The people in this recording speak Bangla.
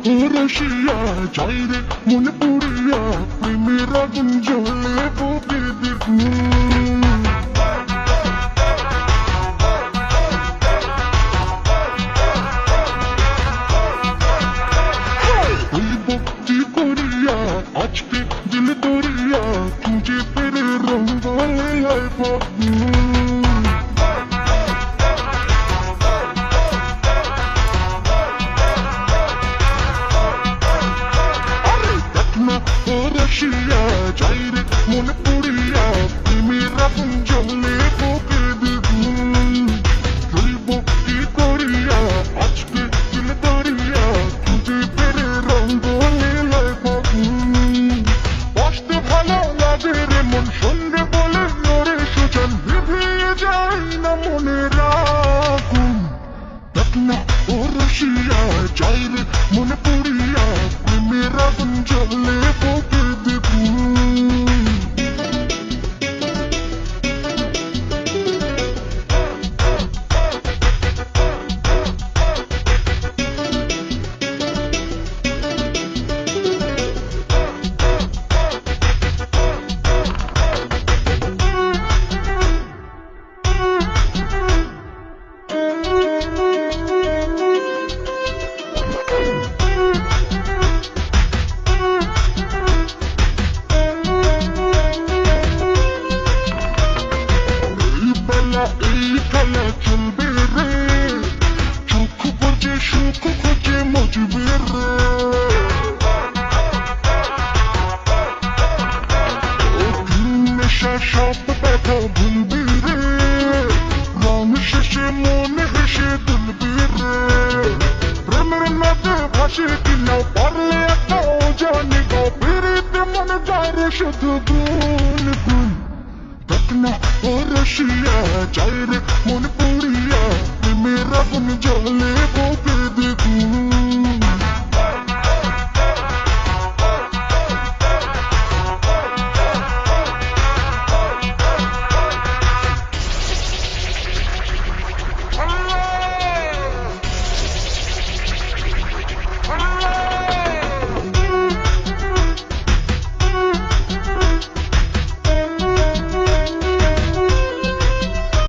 ও রসিয়া যাই রে মনে পড়িয়া প্রেমের আগুন জ্বলে বুকের দিকে ভক্তি করিয়া আজকে দিল দরিয়া খুঁজে পেরে রঙ বলে রসিয়া যাই রে মনে পড়িয়া প্রেমের আগুন জ্বলে বুকে দ্বিগুণ ভক্তি করিয়া আজকে দিল দরিয়া খুঁজে পেরে রঙ বলে কষ্ট ভালো লাগে রে মন সন্ধে বলে নরে সুজন ভিভিয়ে যায় না মনে রাখুন দেখ না ও রসিয়া যাই রে মনে পড়িয়া প্রেমের আগুন জ্বলে বুকে এই খেলা চলবে রে সুখ খোঁজে সুখ খোঁজে মজবে রে নেশা সব ব্যথা ভুলবি রে রং শেষে মনে হেসে তুলবি রে প্রেমের নদে ভাসে কিনা পারলে একটা জানি গো ফিরিতে মনে যায় রে শুধু গুণ গুণ দেখ না ও রসিয়া যাই রে মনে পড়িয়া প্রেমের আগুন জ্বলে